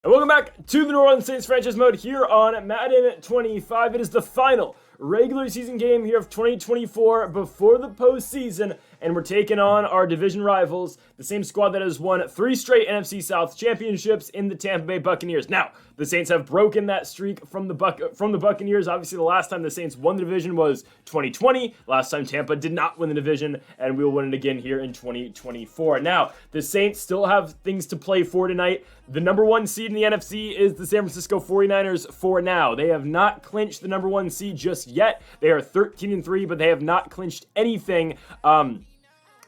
And welcome back to the New Orleans Saints franchise mode here on Madden 25. It is the final regular season game here of 2024 before the postseason, and we're taking on our division rivals, the same squad that has won 3 straight NFC South championships in the Tampa Bay Buccaneers. Now, the Saints have broken that streak from the Buccaneers. Obviously, the last time the Saints won the division was 2020. Last time Tampa did not win the division, and we'll win it again here in 2024. Now, the Saints still have things to play for tonight. The number 1 seed in the NFC is the San Francisco 49ers for now. They have not clinched the number 1 seed just yet. They are 13-3, but they have not clinched anything.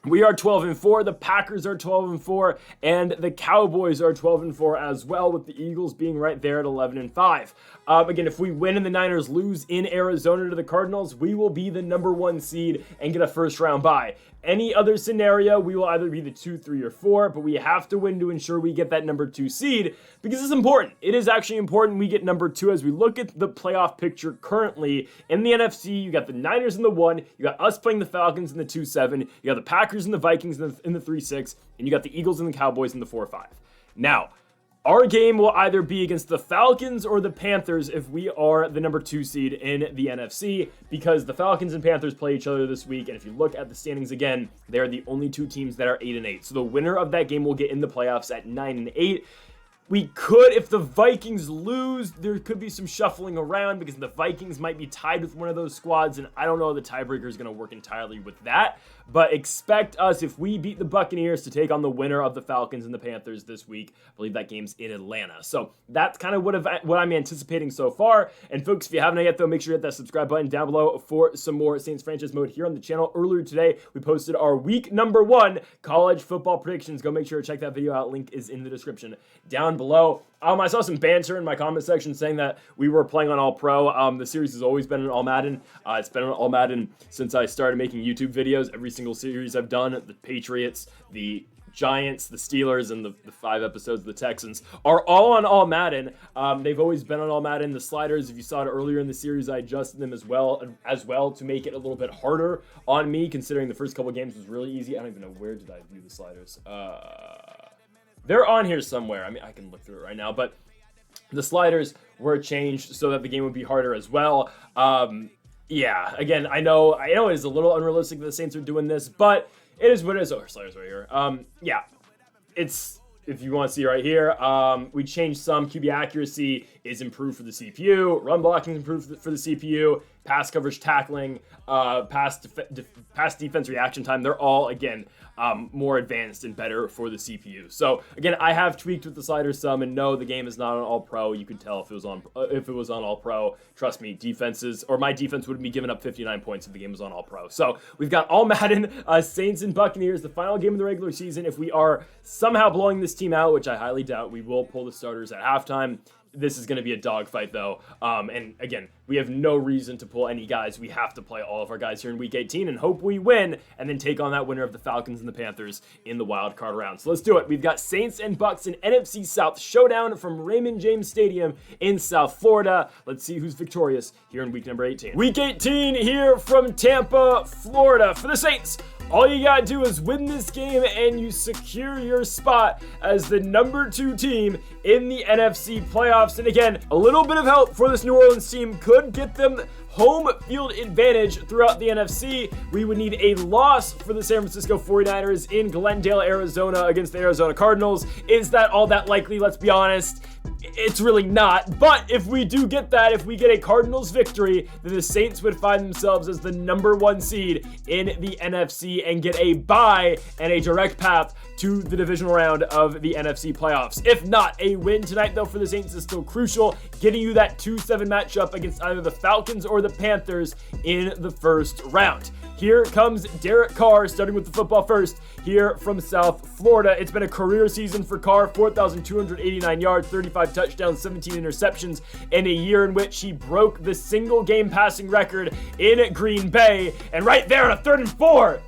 We are 12-4, the Packers are 12-4, and the Cowboys are 12-4 as well, with the Eagles being right there at 11-5. Again, if we win and the Niners lose in Arizona to the Cardinals, we will be the number 1 seed and get a first round bye. Any other scenario, we will either be the 2, 3, or 4, but we have to win to ensure we get that number 2 seed because it's important. It is actually important we get number 2 as we look at the playoff picture currently in the NFC. You got the Niners in the 1, you got us playing the Falcons in the 2-7, you got the Packers and the Vikings in the 3-6, and you got the Eagles and the Cowboys in the 4-5. Now, our game will either be against the Falcons or the Panthers if we are the number 2 seed in the NFC, because the Falcons and Panthers play each other this week, and if you look at the standings again, they are the only 2 teams that are 8-8. So the winner of that game will get in the playoffs at 9-8. We could, if the Vikings lose, there could be some shuffling around because the Vikings might be tied with one of those squads, and I don't know the tiebreaker is going to work entirely with that. But expect us, if we beat the Buccaneers, to take on the winner of the Falcons and the Panthers this week. I believe that game's in Atlanta. So that's kind of what I'm anticipating so far. And folks, if you haven't yet, though, make sure to hit that subscribe button down below for some more Saints franchise mode here on the channel. Earlier today, we posted our week number 1 college football predictions. Go make sure to check that video out. Link is in the description down below. I saw some banter in my comment section saying that we were playing on All Pro. The series has always been on All Madden. It's been on All Madden since I started making YouTube videos. Every single series I've done, the Patriots, the Giants, the Steelers, and the 5 episodes of the Texans are all on All Madden. They've always been on All Madden. The sliders, if you saw it earlier in the series, I adjusted them as well to make it a little bit harder on me, considering the first couple games was really easy. I don't even know where did I view the sliders. They're on here somewhere. I mean, I can look through it right now, but the sliders were changed so that the game would be harder as well. Yeah, again, I know it is a little unrealistic that the Saints are doing this, but it is what it is. Oh, sliders right here. Yeah, it's, if you want to see right here, we changed some. QB accuracy is improved for the CPU. Run blocking is improved for the CPU. Pass coverage, tackling, pass defense reaction time. They're all, again, more advanced and better for the CPU. So again, I have tweaked with the sliders some, and no, the game is not on All Pro. You could tell if it was on All Pro. Trust me, my defense would be giving up 59 points if the game was on All Pro. So we've got All Madden, Saints and Buccaneers, the final game of the regular season. If we are somehow blowing this team out, which I highly doubt, we will pull the starters at halftime. This is going to be a dogfight, though. And again, we have no reason to pull any guys. We have to play all of our guys here in Week 18 and hope we win, and then take on that winner of the Falcons and the Panthers in the wild card round. So let's do it. We've got Saints and Bucs in NFC South Showdown from Raymond James Stadium in South Florida. Let's see who's victorious here in week number 18. Week 18 here from Tampa, Florida. For the Saints, all you gotta do is win this game and you secure your spot as the number 2 team in the NFC playoffs. And again, a little bit of help for this New Orleans team could get them home field advantage throughout the NFC. We would need a loss for the San Francisco 49ers in Glendale, Arizona against the Arizona Cardinals. Is that all that likely? Let's be honest. It's really not, but if we do get that, if we get a Cardinals victory, then the Saints would find themselves as the number 1 seed in the NFC and get a bye and a direct path to the divisional round of the NFC playoffs. If not, a win tonight, though, for the Saints is still crucial, getting you that 2-7 matchup against either the Falcons or the Panthers in the first round. Here comes Derek Carr, starting with the football first, here from South Florida. It's been a career season for Carr, 4,289 yards, 35 touchdowns, 17 interceptions, in a year in which he broke the single-game passing record in Green Bay. And right there on a 3rd and 4,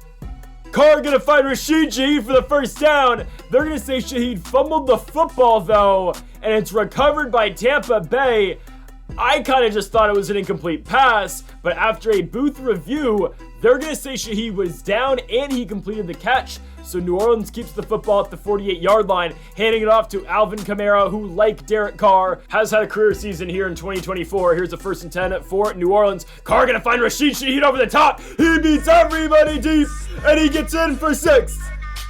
Carr gonna find Rashid Shaheed for the first down. They're gonna say Shaheed fumbled the football, though, and it's recovered by Tampa Bay. I kind of just thought it was an incomplete pass, but after a booth review, They're going to say Shaheed was down and he completed the catch. So New Orleans keeps the football at the 48-yard line, handing it off to Alvin Kamara, who, like Derek Carr, has had a career season here in 2024. Here's a 1st and 10 for New Orleans. Carr gonna find Rashid Shaheed over the top. He beats everybody deep, and he gets in for 6.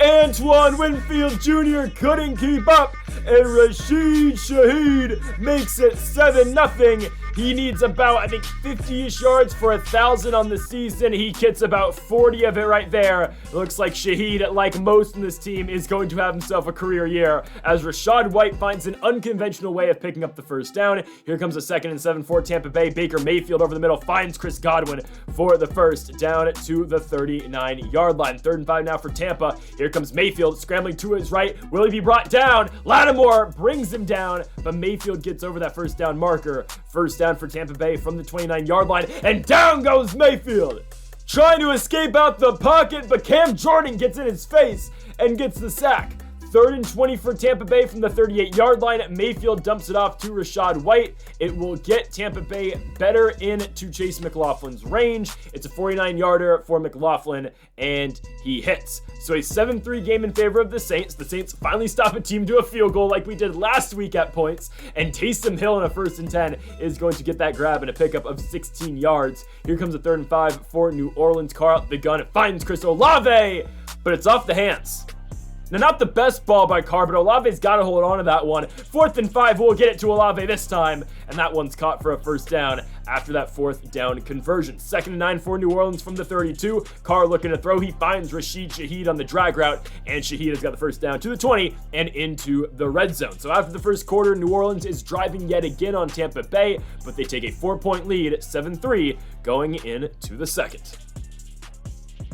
Antoine Winfield Jr. couldn't keep up, and Rashid Shaheed makes it 7-0. He needs about, I think, 50-ish yards for 1,000 on the season. He gets about 40 of it right there. It looks like Shaheed, like most in this team, is going to have himself a career year, as Rachaad White finds an unconventional way of picking up the first down. Here comes a 2nd and 7 for Tampa Bay. Baker Mayfield over the middle finds Chris Godwin for the first down to the 39-yard line. 3rd and 5 now for Tampa. Here comes Mayfield scrambling to his right. Will he be brought down? Lattimore brings him down, but Mayfield gets over that first down marker. First down for Tampa Bay from the 29-yard line, and down goes Mayfield, trying to escape out the pocket, but Cam Jordan gets in his face and gets the sack. 3rd and 20 for Tampa Bay from the 38-yard line. Mayfield dumps it off to Rachaad White. It will get Tampa Bay better into Chase McLaughlin's range. It's a 49-yarder for McLaughlin, and he hits. So a 7-3 game in favor of the Saints. The Saints finally stop a team to a field goal like we did last week at points, and Taysom Hill in a 1st and 10 is going to get that grab and a pickup of 16 yards. Here comes a 3rd and 5 for New Orleans. Carr out the gun. It finds Chris Olave, but it's off the hands. Now, not the best ball by Carr, but Olave's got to hold on to that one. 4th and 5, we'll get it to Olave this time, and that one's caught for a first down after that 4th down conversion. 2nd and 9 for New Orleans from the 32. Carr looking to throw. He finds Rashid Shaheed on the drag route, and Shaheed has got the first down to the 20 and into the red zone. So after the first quarter, New Orleans is driving yet again on Tampa Bay, but they take a 4-point lead, 7-3, going into the second.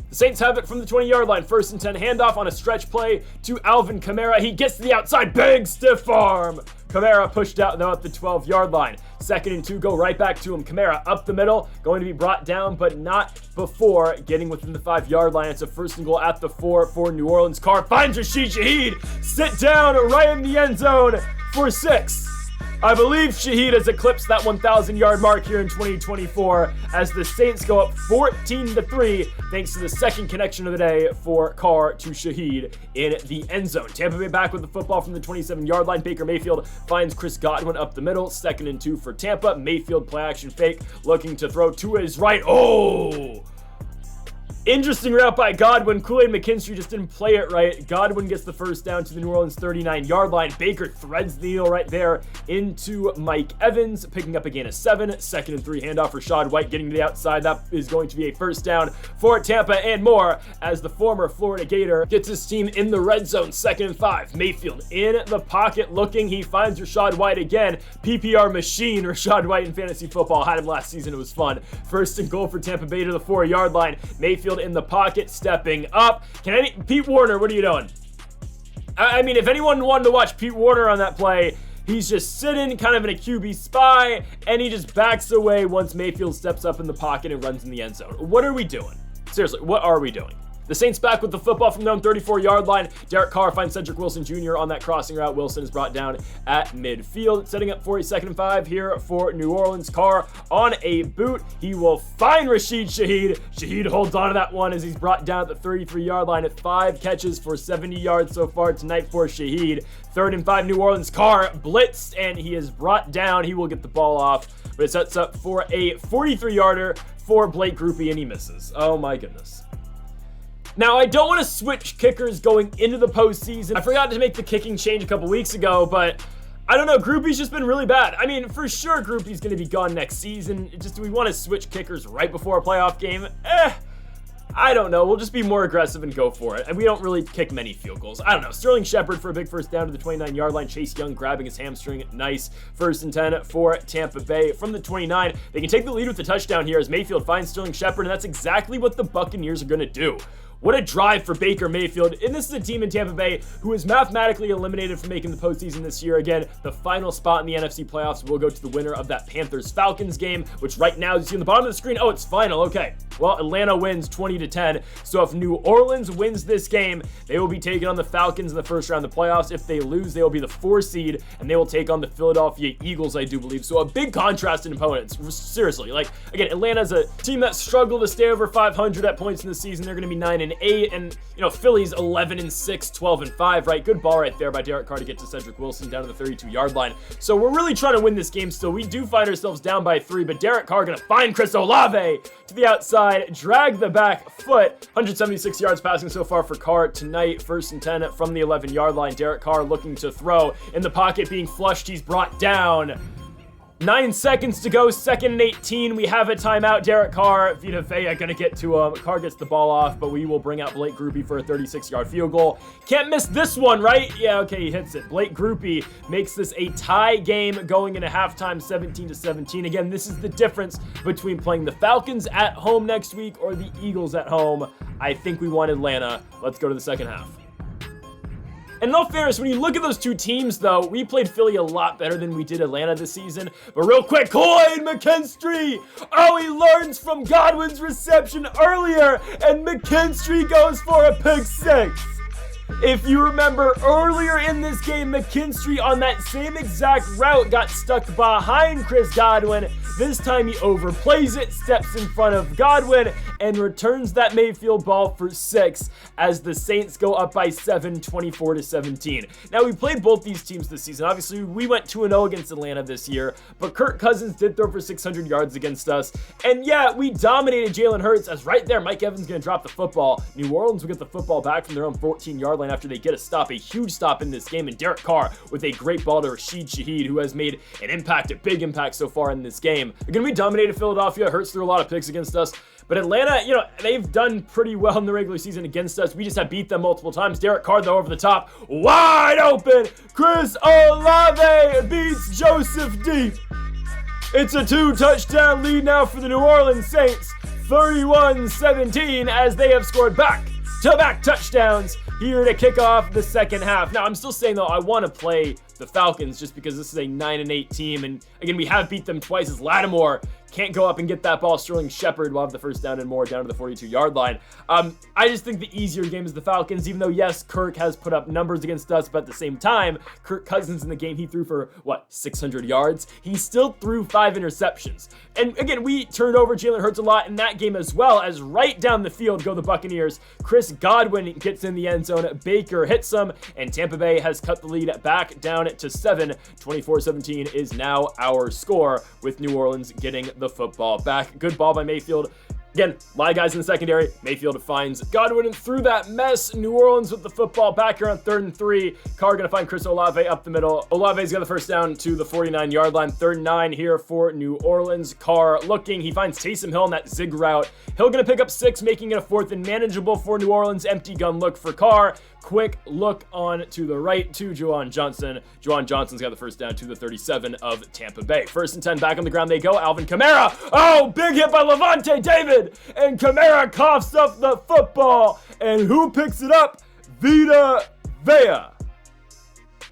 The Saints have it from the 20-yard line. 1st and 10, handoff on a stretch play to Alvin Kamara. He gets to the outside, big stiff arm. Kamara pushed out though at the 12-yard line. 2nd and 2, go right back to him. Kamara up the middle, going to be brought down, but not before getting within the 5-yard line. It's a 1st and goal at the 4 for New Orleans. Carr finds Rashid Shaheed, sit down right in the end zone for 6. I believe Shaheed has eclipsed that 1,000-yard mark here in 2024 as the Saints go up 14-3 thanks to the second connection of the day for Carr to Shaheed in the end zone. Tampa Bay back with the football from the 27-yard line. Baker Mayfield finds Chris Godwin up the middle. 2nd and 2 for Tampa. Mayfield play action fake, looking to throw to his right. Oh! Interesting route by Godwin. Kool-Aid McKinstry just didn't play it right. Godwin gets the first down to the New Orleans 39-yard line. Baker threads the needle right there into Mike Evans, picking up a gain of 7. 2nd and 3 handoff for Rachaad White getting to the outside. That is going to be a first down for Tampa and more as the former Florida Gator gets his team in the red zone. 2nd and 5. Mayfield in the pocket looking. He finds Rachaad White again. PPR machine. Rachaad White in fantasy football. Had him last season. It was fun. 1st and goal for Tampa Bay to the 4-yard line. Mayfield in the pocket, stepping up. Pete Warner, what are you doing? I mean, if anyone wanted to watch Pete Warner on that play, he's just sitting kind of in a QB spy, and he just backs away once Mayfield steps up in the pocket and runs in the end zone. What are we doing? Seriously, what are we doing? The Saints back with the football from their own 34-yard line. Derek Carr finds Cedric Wilson Jr. on that crossing route. Wilson is brought down at midfield, setting up for a 2nd and 5 here for New Orleans. Carr on a boot. He will find Rashid Shaheed. Shaheed holds on to that one as he's brought down at the 33-yard line at 5 catches for 70 yards so far tonight for Shaheed. 3rd and 5, New Orleans. Carr blitzed, and he is brought down. He will get the ball off, but it sets up for a 43-yarder for Blake Grupe, and he misses. Oh my goodness. Now, I don't want to switch kickers going into the postseason. I forgot to make the kicking change a couple weeks ago, but I don't know. Grupe's just been really bad. I mean, for sure, Grupe's going to be gone next season. Just, do we want to switch kickers right before a playoff game? I don't know. We'll just be more aggressive and go for it. And we don't really kick many field goals. I don't know. Sterling Shepard for a big first down to the 29-yard line. Chase Young grabbing his hamstring. Nice. 1st and 10 for Tampa Bay from the 29. They can take the lead with the touchdown here as Mayfield finds Sterling Shepard, and that's exactly what the Buccaneers are going to do. What a drive for Baker Mayfield. And this is a team in Tampa Bay who is mathematically eliminated from making the postseason this year. Again, the final spot in the NFC playoffs will go to the winner of that Panthers-Falcons game, which right now, as you see on the bottom of the screen, oh, it's final. Okay. Well, Atlanta wins 20-10. So if New Orleans wins this game, they will be taking on the Falcons in the first round of the playoffs. If they lose, they will be the 4 seed, and they will take on the Philadelphia Eagles, I do believe. So a big contrast in opponents. Seriously. Like, again, Atlanta's a team that struggled to stay over 500 at points in the season. They're going to be 9-8, and Philly's 11-6, 12-5, right? Good ball right there by Derek Carr to get to Cedric Wilson down to the 32-yard line. So we're really trying to win this game still. We do find ourselves down by 3, but Derek Carr going to find Chris Olave to the outside, drag the back foot. 176 yards passing so far for Carr tonight. 1st and 10 from the 11-yard line. Derek Carr looking to throw in the pocket, being flushed. He's brought down. 9 seconds to go, 2nd and 18. We have a timeout. Derek Carr, Vita Vea gonna get to him. Carr gets the ball off, but we will bring out Blake Grupe for a 36-yard field goal. Can't miss this one, right? Yeah, okay, he hits it. Blake Grupe makes this a tie game going into halftime, 17-17. Again, this is the difference between playing the Falcons at home next week or the Eagles at home. I think we want Atlanta. Let's go to the second half. And in all fairness, when you look at those two teams, though, we played Philly a lot better than we did Atlanta this season. But real quick, Clyde McKinstry! Oh, he learns from Godwin's reception earlier, and McKinstry goes for a pick 6. If you remember earlier in this game, McKinstry on that same exact route got stuck behind Chris Godwin. This time he overplays it, steps in front of Godwin, and returns that Mayfield ball for 6 as the Saints go up by 7, 24-17. Now, we played both these teams this season. Obviously, we went 2-0 against Atlanta this year, but Kirk Cousins did throw for 600 yards against us. And yeah, we dominated Jalen Hurts, as right there, Mike Evans going to drop the football. New Orleans will get the football back from their own 14-yard line after they get a stop, a huge stop in this game, and Derek Carr with a great ball to Rashid Shaheed, who has made an impact, a big impact so far in this game. Again, we dominated Philadelphia. Hurts threw a lot of picks against us, but Atlanta, they've done pretty well in the regular season against us. We just have beat them multiple times. Derek Carr, though, over the top, wide open. Chris Olave beats Joseph Deep. It's a 2-touchdown lead now for the New Orleans Saints, 31-17, as they have scored back-to-back touchdowns here to kick off the second half. Now, I'm still saying, though, I want to play the Falcons just because this is a 9-8 team. And again, we have beat them twice as Lattimore can't go up and get that ball. Sterling Shepard will have the first down and more down to the 42-yard line. I just think the easier game is the Falcons, even though, yes, Kirk has put up numbers against us, but at the same time, Kirk Cousins in the game, he threw for, 600 yards? He still threw 5 interceptions. And again, we turned over Jalen Hurts a lot in that game as well, as right down the field go the Buccaneers. Chris Godwin gets in the end zone. Baker hits him, and Tampa Bay has cut the lead back down to 7. 24-17 is now our score, with New Orleans getting the football back. Good ball by Mayfield. Again, a lot of guys in the secondary. Mayfield finds Godwin through that mess. New Orleans with the football back here on 3rd and 3. Carr going to find Chris Olave up the middle. Olave's got the first down to the 49-yard line. 3rd and 9 here for New Orleans. Carr looking. He finds Taysom Hill on that zig route. Hill going to pick up 6, making it a 4th and manageable for New Orleans. Empty gun look for Carr. Quick look on to the right to Juwan Johnson. Juwan Johnson's got the first down to the 37 of Tampa Bay. 1st and 10 back on the ground they go. Alvin Kamara. Oh, big hit by Levante David. And Kamara coughs up the football. And who picks it up? Vita Vea.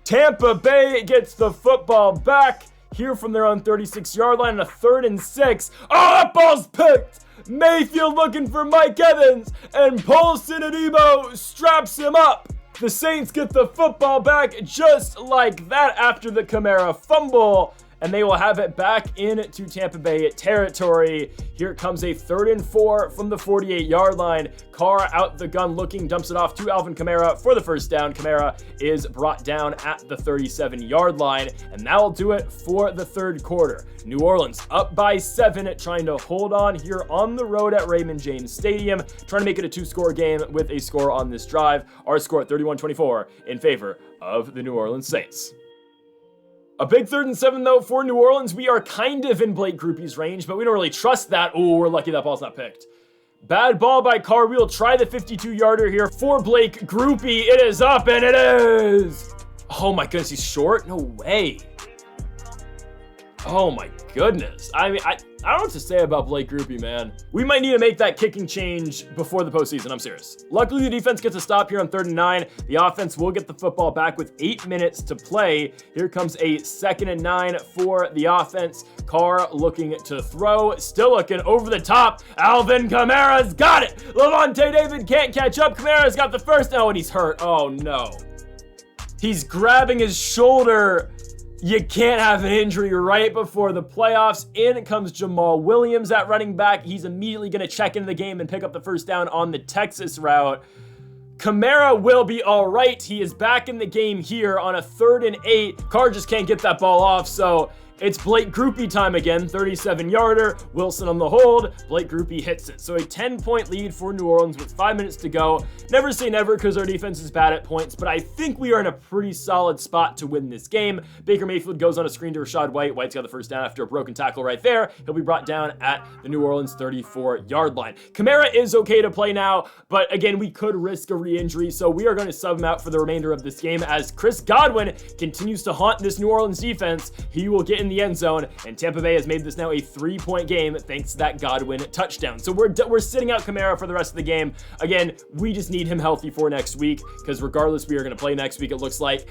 Tampa Bay gets the football back here from their own 36-yard line on a 3rd and 6. Oh, that ball's picked. Mayfield looking for Mike Evans, and Paulson Adebo straps him up. The Saints get the football back just like that after the Kamara fumble, and they will have it back into Tampa Bay territory. Here comes a 3rd and 4 from the 48-yard line. Carr out the gun looking, dumps it off to Alvin Kamara for the first down. Kamara is brought down at the 37-yard line, and that will do it for the 3rd quarter. New Orleans up by 7, trying to hold on here on the road at Raymond James Stadium, trying to make it a 2-score game with a score on this drive. Our score at 31-24 in favor of the New Orleans Saints. A big 3rd and 7, though, for New Orleans. We are kind of in Blake Grupe's range, but we don't really trust that. Oh, we're lucky that ball's not picked. Bad ball by Carr. We'll try the 52-yarder here for Blake Grupe. It is up, and it is. Oh, my goodness, he's short? No way. Oh my goodness. I mean, I don't know what to say about Blake Grupe, man. We might need to make that kicking change before the postseason, I'm serious. Luckily, the defense gets a stop here on 3rd and 9. The offense will get the football back with 8 minutes to play. Here comes a 2nd and 9 for the offense. Carr looking to throw, still looking over the top. Alvin Kamara's got it. Levante David can't catch up. Kamara's got the first. Oh, and he's hurt. Oh no. He's grabbing his shoulder. You can't have an injury right before the playoffs. In comes Jamal Williams at running back. He's immediately going to check into the game and pick up the first down on the Texas route. Kamara will be all right. He is back in the game here on a 3rd and 8. Carr just can't get that ball off, so it's Blake Grupe time again, 37-yarder. Wilson on the hold. Blake Grupe hits it. So a 10-point lead for New Orleans with 5 minutes to go. Never say never because our defense is bad at points, but I think we are in a pretty solid spot to win this game. Baker Mayfield goes on a screen to Rashad White. White's got the first down after a broken tackle right there. He'll be brought down at the New Orleans 34-yard line. Kamara is okay to play now, but again, we could risk a re-injury, so we are going to sub him out for the remainder of this game as Chris Godwin continues to haunt this New Orleans defense. He will get in the end zone, and Tampa Bay has made this now a 3-point game thanks to that Godwin touchdown. So we're sitting out Kamara for the rest of the game. Again, we just need him healthy for next week because regardless, we are going to play next week, it looks like.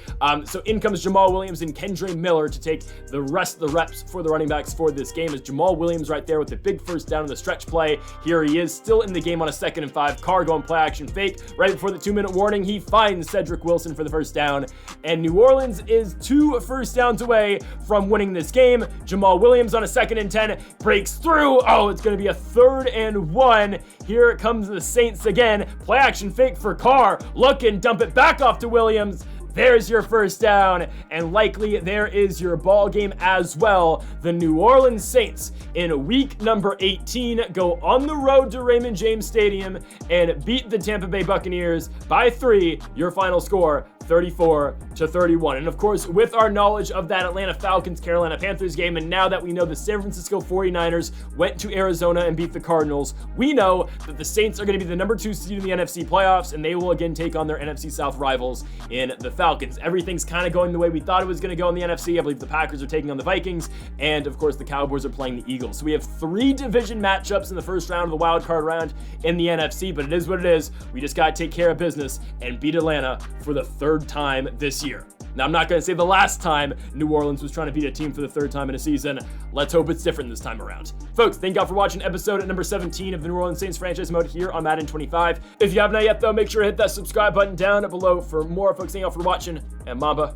So in comes Jamal Williams and Kendre Miller to take the rest of the reps for the running backs for this game. As Jamal Williams right there with the big first down in the stretch play. Here he is still in the game on a 2nd and 5. Carr going play action fake. Right before the 2-minute warning, he finds Cedric Wilson for the first down. And New Orleans is 2 first downs away from winning this game. Jamal Williams on a 2nd and 10 breaks through. Oh, it's going to be a 3rd and 1. Here comes the Saints again. Play action fake for Carr. Look and dump it back off to Williams. There's your first down, and likely there is your ball game as well. The New Orleans Saints in week number 18 go on the road to Raymond James Stadium and beat the Tampa Bay Buccaneers by 3. Your final score, 34-31. And of course, with our knowledge of that Atlanta Falcons Carolina Panthers game, and now that we know the San Francisco 49ers went to Arizona and beat the Cardinals, we know that the Saints are going to be the number 2 seed in the NFC playoffs, and they will again take on their NFC South rivals in the Falcons. Everything's kind of going the way we thought it was going to go in the NFC. I believe the Packers are taking on the Vikings, and of course the Cowboys are playing the Eagles. So we have 3 division matchups in the first round of the wild card round in the NFC, but it is what it is. We just got to take care of business and beat Atlanta for the 3rd time this year. Now, I'm not going to say the last time New Orleans was trying to beat a team for the 3rd time in a season. Let's hope it's different this time around. Folks, thank y'all for watching episode number 17 of the New Orleans Saints franchise mode here on Madden 25. If you have not yet, though, make sure to hit that subscribe button down below for more. Folks, thank y'all for watching, and Mamba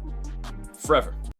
forever.